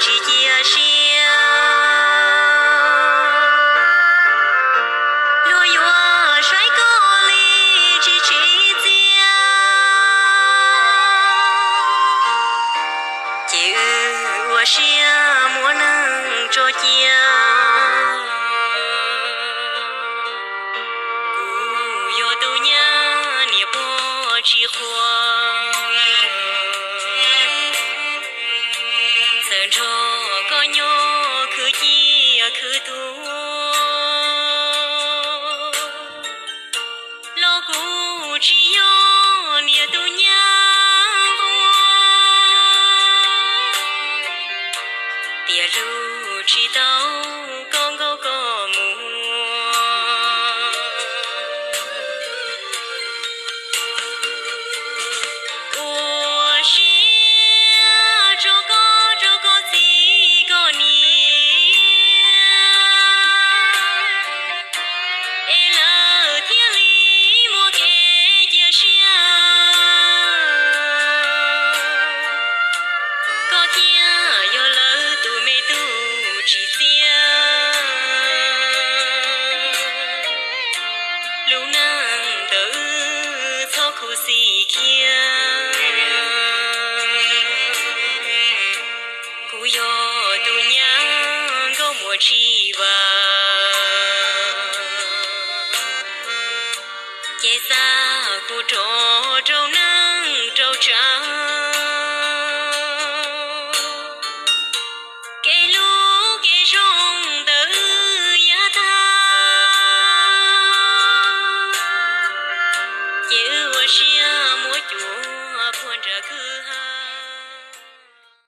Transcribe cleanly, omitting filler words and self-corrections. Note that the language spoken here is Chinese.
只结实。若月帅高丽只吹将，今日我是莫能着将。不要度娘你不知慌。曾着个鸟可见可多，老姑只要你度娘我，别路知道高高高木。我是这个这个年，哎，老天里莫给结上，高天要老都没都知将，路能得草苦西强。不要度娘个莫指望。